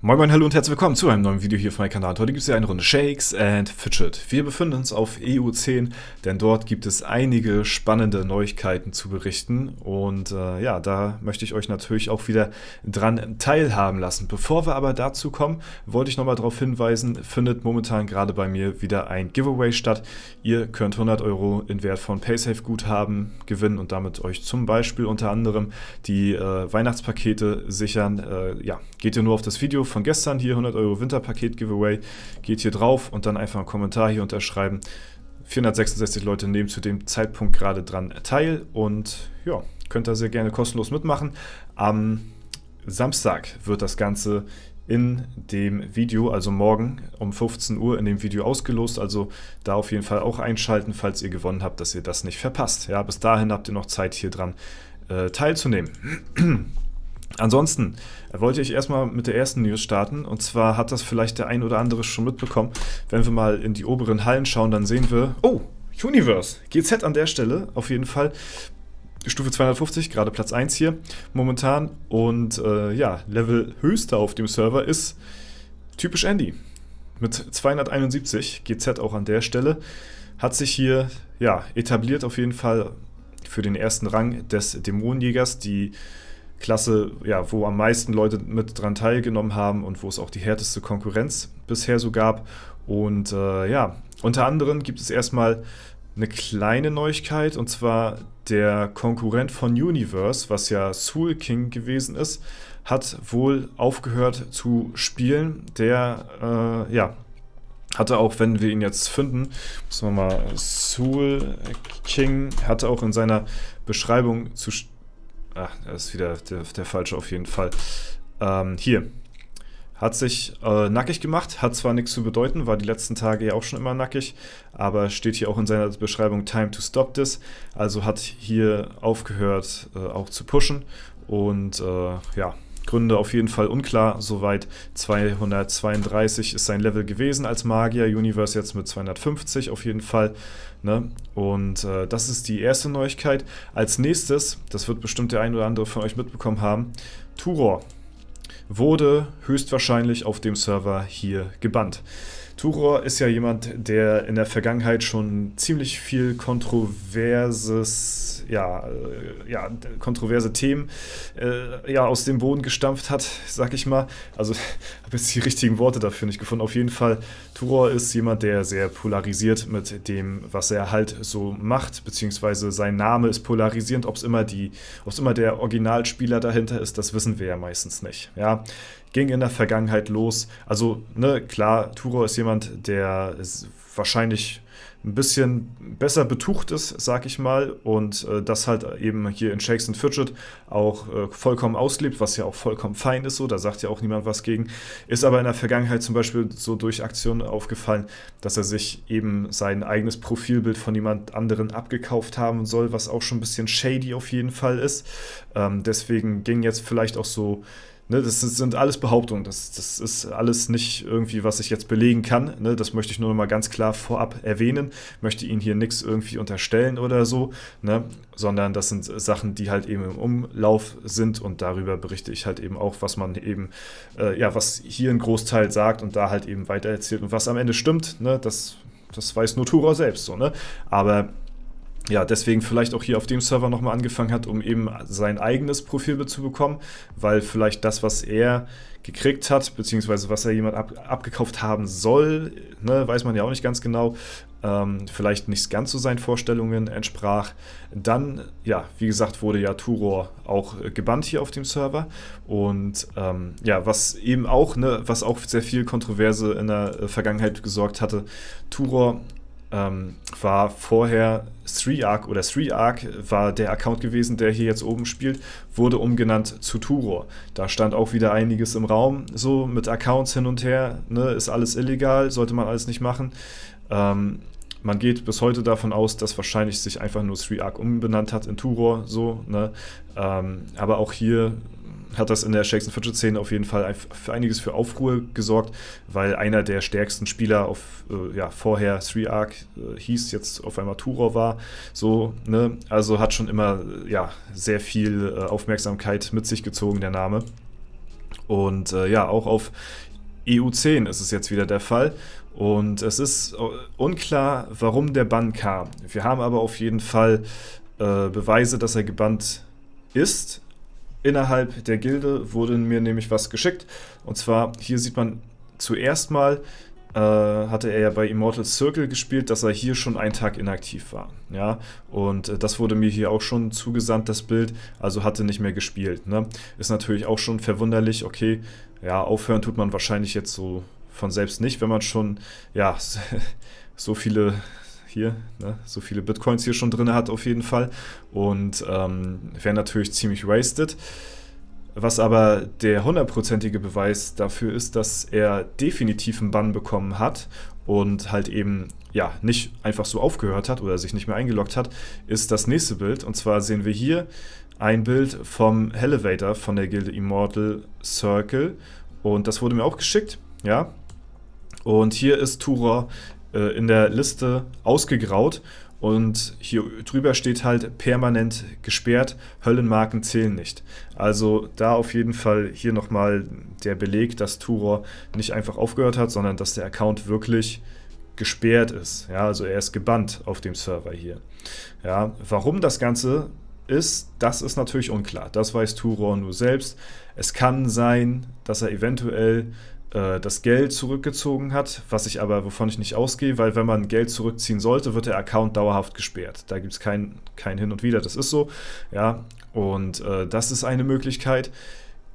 Moin Moin, hallo und herzlich willkommen zu einem neuen Video hier auf meinem Kanal. Heute gibt es ja eine Runde Shakes and Fidget. Wir befinden uns auf EU10, denn dort gibt es einige spannende Neuigkeiten zu berichten. Und ja, da möchte ich euch natürlich auch wieder dran teilhaben lassen. Bevor wir aber dazu kommen, wollte ich nochmal darauf hinweisen, findet momentan gerade bei mir wieder ein Giveaway statt. Ihr könnt 100 € in Wert von Paysafe-Guthaben gewinnen und damit euch zum Beispiel unter anderem die Weihnachtspakete sichern. Ja, geht ihr nur auf das Video von gestern hier, 100 € Winterpaket-Giveaway, geht hier drauf und dann einfach einen Kommentar hier unterschreiben. 466 Leute nehmen zu dem Zeitpunkt gerade dran teil und ja, könnt da sehr gerne kostenlos mitmachen. Am Samstag wird das Ganze in dem Video, also morgen um 15 Uhr in dem Video ausgelost, also da auf jeden Fall auch einschalten, falls ihr gewonnen habt, dass ihr das nicht verpasst. Ja, bis dahin habt ihr noch Zeit hier dran teilzunehmen. Ansonsten wollte ich erstmal mit der ersten News starten, und zwar hat das vielleicht der ein oder andere schon mitbekommen. Wenn wir mal in die oberen Hallen schauen, dann sehen wir, oh, Universe, GZ an der Stelle auf jeden Fall, Stufe 250, gerade Platz 1 hier momentan, und ja, Level höchster auf dem Server ist typisch Andy mit 271, GZ auch an der Stelle, hat sich hier ja etabliert auf jeden Fall für den ersten Rang des Dämonenjägers, die Klasse, ja, wo am meisten Leute mit dran teilgenommen haben und wo es auch die härteste Konkurrenz bisher so gab. Und ja, unter anderem gibt es erstmal eine kleine Neuigkeit, und zwar der Konkurrent von Universe, was ja Soul King gewesen ist, hat wohl aufgehört zu spielen. Der, ja, hatte auch, wenn wir ihn jetzt finden, müssen wir mal, Soul King hatte auch in seiner Beschreibung zu das ist wieder der falsche auf jeden Fall. Hier. Hat sich nackig gemacht, hat zwar nichts zu bedeuten, war die letzten Tage ja auch schon immer nackig, aber steht hier auch in seiner Beschreibung Time to Stop This, also hat hier aufgehört auch zu pushen und ja, Gründe auf jeden Fall unklar, soweit 232 ist sein Level gewesen als Magier, Universe jetzt mit 250 auf jeden Fall, ne? Und das ist die erste Neuigkeit. Als nächstes, das wird bestimmt der ein oder andere von euch mitbekommen haben, Turor wurde höchstwahrscheinlich auf dem Server hier gebannt. Turor ist ja jemand, der in der Vergangenheit schon ziemlich viel kontroverse Themen ja, aus dem Boden gestampft hat, sag ich mal. Also, habe jetzt die richtigen Worte dafür nicht gefunden. Auf jeden Fall, Turor ist jemand, der sehr polarisiert mit dem, was er halt so macht, beziehungsweise sein Name ist polarisierend. Ob es immer der Originalspieler dahinter ist, das wissen wir ja meistens nicht. Ja, ging in der Vergangenheit los. Also, ne, klar, Turor ist jemand, der wahrscheinlich ein bisschen besser betucht ist, sag ich mal, und das halt eben hier in Shakes and Fidget auch vollkommen auslebt, was ja auch vollkommen fein ist, so, da sagt ja auch niemand was gegen. Ist aber in der Vergangenheit zum Beispiel so durch Aktionen aufgefallen, dass er sich eben sein eigenes Profilbild von jemand anderen abgekauft haben soll, was auch schon ein bisschen shady auf jeden Fall ist. Deswegen ging jetzt vielleicht auch so. Ne, das sind alles Behauptungen, das ist alles nicht irgendwie, was ich jetzt belegen kann. Ne, das möchte ich nur noch mal ganz klar vorab erwähnen. Möchte Ihnen hier nichts irgendwie unterstellen oder so, ne, sondern das sind Sachen, die halt eben im Umlauf sind, und darüber berichte ich halt eben auch, was man eben, ja, was hier ein Großteil sagt und da halt eben weitererzählt. Und was am Ende stimmt, ne, das weiß nur Turor selbst so, ne, aber ja, deswegen vielleicht auch hier auf dem Server nochmal angefangen hat, um eben sein eigenes Profilbild zu bekommen, weil vielleicht das, was er gekriegt hat, beziehungsweise was er jemand abgekauft haben soll, ne, weiß man ja auch nicht ganz genau, vielleicht nicht ganz so seinen Vorstellungen entsprach. Dann, ja, wie gesagt, wurde ja Turor auch gebannt hier auf dem Server, und ja, was eben auch, ne, was auch sehr viel Kontroverse in der Vergangenheit gesorgt hatte, Turor war vorher Strearch, oder Strearch war der Account gewesen, der hier jetzt oben spielt, wurde umgenannt zu Turor. Da stand auch wieder einiges im Raum, so mit Accounts hin und her, ne, ist alles illegal, sollte man alles nicht machen. Man geht bis heute davon aus, dass wahrscheinlich sich einfach nur Strearch umbenannt hat in Turor, so, ne, aber auch hier hat das in der Shakes & Fidget-Szene auf jeden Fall für einiges für Aufruhr gesorgt, weil einer der stärksten Spieler vorher 3Arc hieß, jetzt auf einmal Turor war. So, ne? Also hat schon immer sehr viel Aufmerksamkeit mit sich gezogen, der Name. Und auch auf EU10 ist es jetzt wieder der Fall. Und es ist unklar, warum der Bann kam. Wir haben aber auf jeden Fall Beweise, dass er gebannt ist. Innerhalb der Gilde wurde mir nämlich was geschickt. Und zwar, hier sieht man zuerst mal, hatte er ja bei Immortal Circle gespielt, dass er hier schon einen Tag inaktiv war. Ja? Und das wurde mir hier auch schon zugesandt, das Bild. Also hatte nicht mehr gespielt. Ne? Ist natürlich auch schon verwunderlich. Okay, ja, aufhören tut man wahrscheinlich jetzt so von selbst nicht, wenn man schon, ja, so viele Bitcoins hier schon drin hat auf jeden Fall und wäre natürlich ziemlich wasted. Was aber der 100%ige Beweis dafür ist, dass er definitiv einen Bann bekommen hat und halt eben nicht einfach so aufgehört hat oder sich nicht mehr eingeloggt hat, ist das nächste Bild. Und zwar sehen wir hier ein Bild vom Elevator von der Gilde Immortal Circle und das wurde mir auch geschickt, ja. Und hier ist Turor in der Liste ausgegraut und hier drüber steht halt permanent gesperrt, Höllenmarken zählen nicht. Also da auf jeden Fall hier nochmal der Beleg, dass Turor nicht einfach aufgehört hat, sondern dass der Account wirklich gesperrt ist. Ja, also er ist gebannt auf dem Server hier. Ja, warum das Ganze ist, das ist natürlich unklar. Das weiß Turor nur selbst. Es kann sein, dass er eventuell das Geld zurückgezogen hat, wovon ich nicht ausgehe, weil wenn man Geld zurückziehen sollte, wird der Account dauerhaft gesperrt. Da gibt es kein Hin und Wieder, das ist so. Ja, und das ist eine Möglichkeit.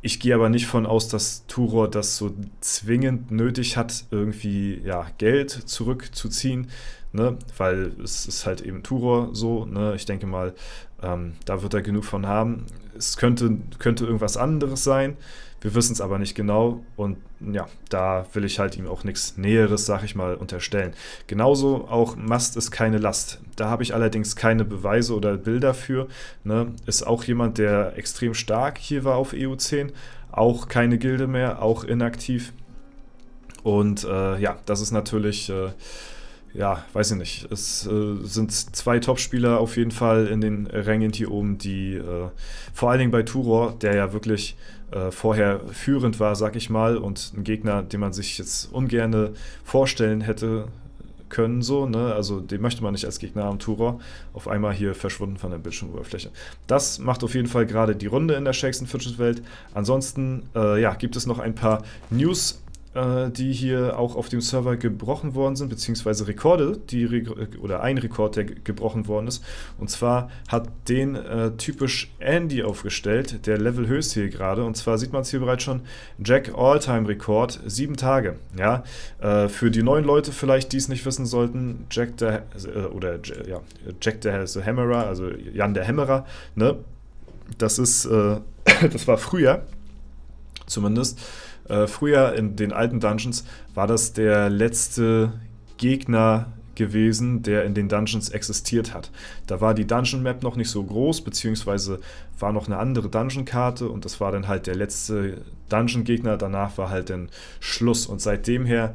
Ich gehe aber nicht von aus, dass Turor das so zwingend nötig hat, irgendwie Geld zurückzuziehen, ne? Weil es ist halt eben Turor so, ne? Ich denke mal, da wird er genug von haben. Es könnte irgendwas anderes sein. Wir wissen es aber nicht genau und ja, da will ich halt ihm auch nichts Näheres, sag ich mal, unterstellen. Genauso auch Mast ist keine Last. Da habe ich allerdings keine Beweise oder Bilder für. Ne? Ist auch jemand, der extrem stark hier war auf EU10. Auch keine Gilde mehr, auch inaktiv. Und das ist natürlich... weiß ich nicht. Es sind 2 Top-Spieler auf jeden Fall in den Rängen hier oben, die vor allen Dingen bei Turor, der ja wirklich vorher führend war, sag ich mal, und ein Gegner, den man sich jetzt ungerne vorstellen hätte können, so, ne? Also den möchte man nicht als Gegner haben, Turor. Auf einmal hier verschwunden von der Bildschirmoberfläche. Das macht auf jeden Fall gerade die Runde in der Shakes & Fidget-Welt. Ansonsten gibt es noch ein paar News, die hier auch auf dem Server gebrochen worden sind, beziehungsweise Rekorde, oder ein Rekord, der gebrochen worden ist. Und zwar hat den typisch Andy aufgestellt, der Level höchst hier gerade. Und zwar sieht man es hier bereits schon, Jack All-Time-Rekord, 7 Tage. Ja, für die neuen Leute vielleicht, die es nicht wissen sollten, Jack the Hammerer, also Jan der Hämmerer, ne? Das ist, das war früher, zumindest. Früher in den alten Dungeons war das der letzte Gegner gewesen, der in den Dungeons existiert hat. Da war die Dungeon Map noch nicht so groß, beziehungsweise war noch eine andere Dungeon-Karte und das war dann halt der letzte Dungeon-Gegner. Danach war halt dann Schluss und seitdem her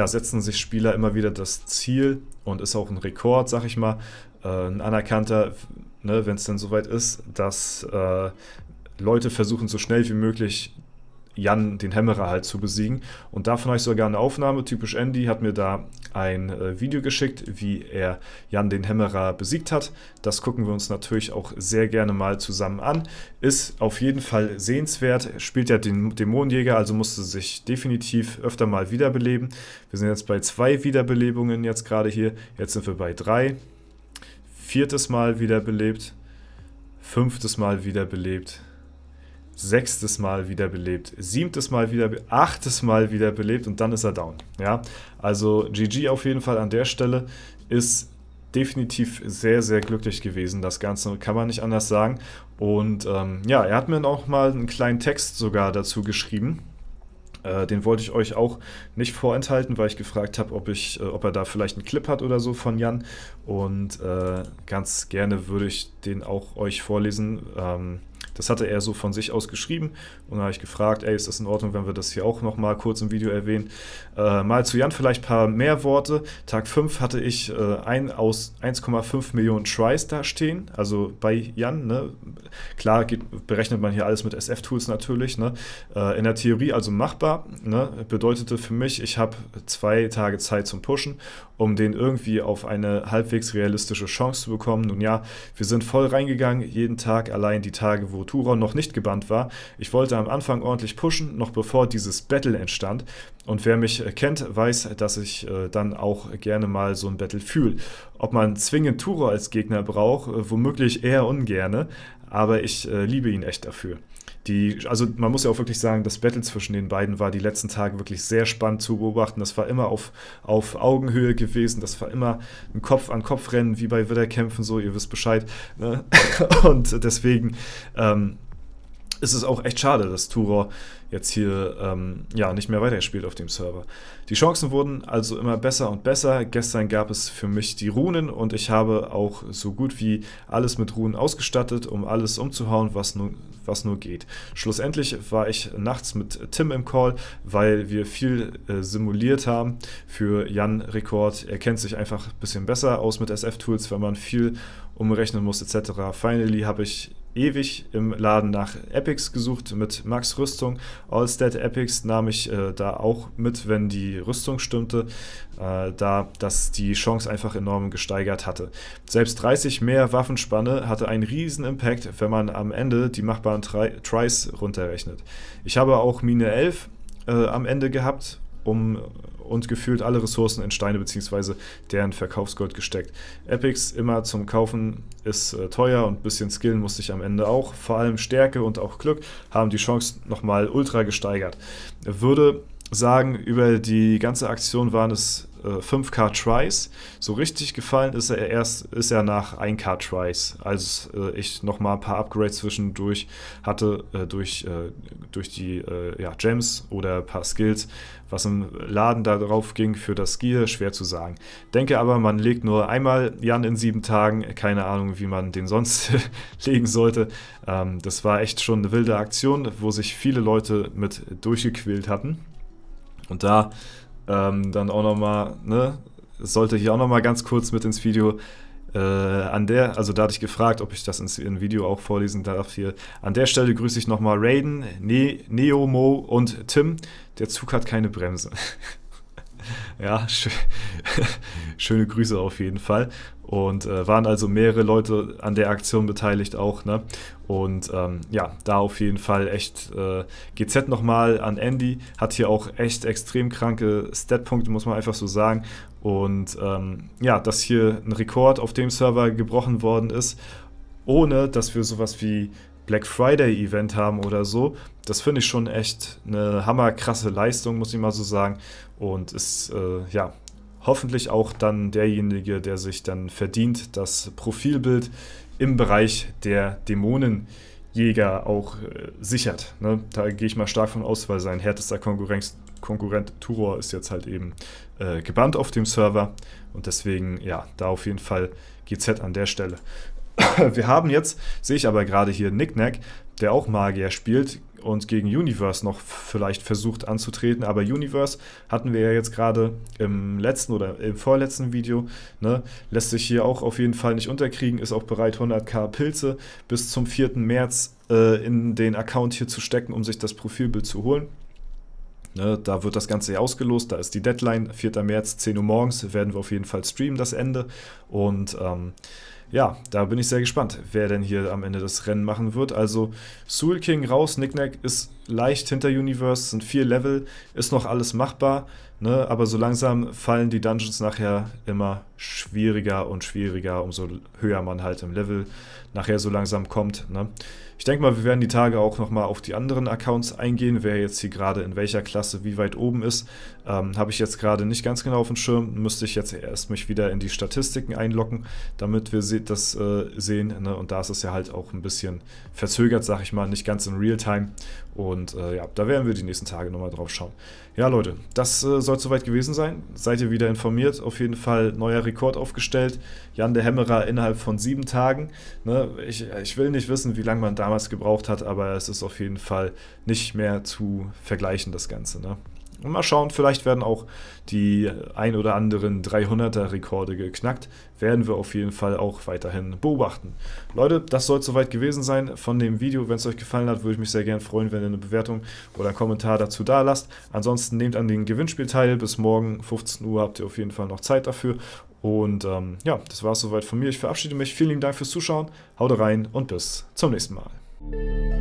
setzen sich Spieler immer wieder das Ziel und ist auch ein Rekord, sag ich mal, ein anerkannter, ne, wenn es dann soweit ist, dass Leute versuchen, so schnell wie möglich Jan, den Hämmerer, halt zu besiegen. Und davon habe ich sogar eine Aufnahme. Typisch Andy hat mir da ein Video geschickt, wie er Jan, den Hämmerer, besiegt hat. Das gucken wir uns natürlich auch sehr gerne mal zusammen an. Ist auf jeden Fall sehenswert. Er spielt ja den Dämonenjäger, also musste sich definitiv öfter mal wiederbeleben. Wir sind jetzt bei 2 Wiederbelebungen jetzt gerade hier. Jetzt sind wir bei 3. 4. Mal wiederbelebt. 5. Mal wiederbelebt. 6. Mal wiederbelebt, 7. Mal wiederbelebt, 8. Mal wiederbelebt und dann ist er down. Ja? Also GG auf jeden Fall an der Stelle, ist definitiv sehr, sehr glücklich gewesen. Das Ganze kann man nicht anders sagen. Und er hat mir auch mal einen kleinen Text sogar dazu geschrieben. Den wollte ich euch auch nicht vorenthalten, weil ich gefragt habe, ob er da vielleicht einen Clip hat oder so von Jan. Und ganz gerne würde ich den auch euch vorlesen. Das hatte er so von sich aus geschrieben und da habe ich gefragt, ey, ist das in Ordnung, wenn wir das hier auch nochmal kurz im Video erwähnen? Mal zu Jan vielleicht ein paar mehr Worte. Tag 5 hatte ich ein aus 1,5 Millionen Tries da stehen, also bei Jan, ne? Klar berechnet man hier alles mit SF-Tools natürlich, ne? In der Theorie also machbar, ne? Bedeutete für mich, ich habe 2 Tage Zeit zum Pushen, um den irgendwie auf eine halbwegs realistische Chance zu bekommen. Nun ja, wir sind voll reingegangen, jeden Tag, allein die Tage, wo Turon noch nicht gebannt war. Ich wollte am Anfang ordentlich pushen, noch bevor dieses Battle entstand. Und wer mich kennt, weiß, dass ich dann auch gerne mal so ein Battle fühle. Ob man zwingend Turon als Gegner braucht, womöglich eher ungerne, aber ich liebe ihn echt dafür. Also man muss ja auch wirklich sagen, das Battle zwischen den beiden war die letzten Tage wirklich sehr spannend zu beobachten. Das war immer auf Augenhöhe gewesen. Das war immer ein Kopf-an-Kopf-Rennen, wie bei Widderkämpfen, so, ihr wisst Bescheid. Ne? Und deswegen ist es auch echt schade, dass Turon jetzt hier nicht mehr weiterspielt auf dem Server. Die Chancen wurden also immer besser und besser. Gestern gab es für mich die Runen und ich habe auch so gut wie alles mit Runen ausgestattet, um alles umzuhauen, was nur geht. Schlussendlich war ich nachts mit Tim im Call, weil wir viel simuliert haben für Jan Rekord. Er kennt sich einfach ein bisschen besser aus mit SF-Tools, wenn man viel umrechnen muss etc. Finally habe ich ewig im Laden nach Epics gesucht mit Max Rüstung. All-Stat Epics nahm ich da auch mit, wenn die Rüstung stimmte, da das die Chance einfach enorm gesteigert hatte. Selbst 30 mehr Waffenspanne hatte einen riesen Impact, wenn man am Ende die machbaren Tries runterrechnet. Ich habe auch Mine 11 am Ende gehabt, und gefühlt alle Ressourcen in Steine bzw. deren Verkaufsgold gesteckt. Epics immer zum Kaufen ist teuer und ein bisschen Skillen musste ich am Ende auch. Vor allem Stärke und auch Glück haben die Chance nochmal ultra gesteigert. Würde sagen, über die ganze Aktion waren es 5k Tries. So richtig gefallen ist er nach 1k Tries, als ich nochmal ein paar Upgrades zwischendurch hatte, durch die Gems oder ein paar Skills. Was im Laden da drauf ging für das Gear, schwer zu sagen. Denke aber, man legt nur einmal Jan in 7 Tagen, keine Ahnung, wie man den sonst legen sollte. Das war echt schon eine wilde Aktion, wo sich viele Leute mit durchgequält hatten. Und da dann auch nochmal, ne, sollte hier auch nochmal ganz kurz mit ins Video, also da hatte ich gefragt, ob ich das im Video auch vorlesen darf hier. An der Stelle grüße ich nochmal Raiden, Neomo und Tim. Der Zug hat keine Bremse. Ja, schöne Grüße auf jeden Fall. Und waren also mehrere Leute an der Aktion beteiligt auch, ne? Und da auf jeden Fall echt GZ nochmal an Andy, hat hier auch echt extrem kranke Stat-Punkte, muss man einfach so sagen. Und dass hier ein Rekord auf dem Server gebrochen worden ist, ohne dass wir sowas wie Black Friday Event haben oder so, das finde ich schon echt eine hammerkrasse Leistung, muss ich mal so sagen. Und ist hoffentlich auch dann derjenige, der sich dann verdient, das Profilbild im Bereich der Dämonenjäger auch sichert. Ne? Da gehe ich mal stark von aus, weil sein härtester Konkurrent Turon ist jetzt halt eben gebannt auf dem Server. Und deswegen, ja, da auf jeden Fall GZ an der Stelle. Wir haben jetzt, sehe ich aber gerade hier, Nicknack, der auch Magier spielt und gegen Universe noch vielleicht versucht anzutreten, aber Universe hatten wir ja jetzt gerade im letzten oder im vorletzten Video, ne, lässt sich hier auch auf jeden Fall nicht unterkriegen, ist auch bereit 100k Pilze bis zum 4. März in den Account hier zu stecken, um sich das Profilbild zu holen. Ne, da wird das Ganze ja ausgelost, da ist die Deadline, 4. März, 10 Uhr morgens, werden wir auf jeden Fall streamen, das Ende. Und da bin ich sehr gespannt, wer denn hier am Ende das Rennen machen wird. Also Soul King raus, Nicknack ist leicht hinter Universe, sind 4 Level, ist noch alles machbar, ne? Aber so langsam fallen die Dungeons nachher immer schwieriger und schwieriger, umso höher man halt im Level nachher so langsam kommt. Ne? Ich denke mal, wir werden die Tage auch nochmal auf die anderen Accounts eingehen, wer jetzt hier gerade in welcher Klasse wie weit oben ist. Habe ich jetzt gerade nicht ganz genau auf dem Schirm, müsste ich jetzt erst mich wieder in die Statistiken einloggen, damit wir das sehen. Ne? Und da ist es ja halt auch ein bisschen verzögert, sag ich mal, nicht ganz in Realtime. Und da werden wir die nächsten Tage nochmal drauf schauen. Ja, Leute, das soll soweit gewesen sein. Seid ihr wieder informiert? Auf jeden Fall neuer Rekord aufgestellt. Jan der Hämmerer innerhalb von 7 Tagen. Ne? Ich will nicht wissen, wie lange man damals gebraucht hat, aber es ist auf jeden Fall nicht mehr zu vergleichen, das Ganze. Ne? Und mal schauen, vielleicht werden auch die ein oder anderen 300er-Rekorde geknackt. Werden wir auf jeden Fall auch weiterhin beobachten. Leute, das soll es soweit gewesen sein von dem Video. Wenn es euch gefallen hat, würde ich mich sehr gerne freuen, wenn ihr eine Bewertung oder einen Kommentar dazu da lasst. Ansonsten nehmt an den Gewinnspiel teil. Bis morgen 15 Uhr habt ihr auf jeden Fall noch Zeit dafür. Und ja, das war es soweit von mir. Ich verabschiede mich. Vielen lieben Dank fürs Zuschauen. Haut rein und bis zum nächsten Mal.